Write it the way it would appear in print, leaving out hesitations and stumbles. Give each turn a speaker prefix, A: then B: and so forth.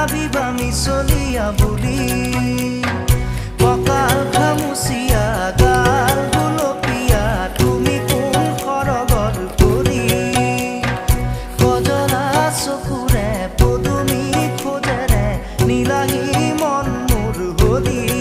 A: ভাবিবা মিছলিয়া বুলি কঁকাল খামুচিয়া গাল গুলপীয়া তুমি কোন সৰগৰ কৰি কজলা চকুৰে পদুমী খোজেৰে নীলাহী মন মোৰ হৰি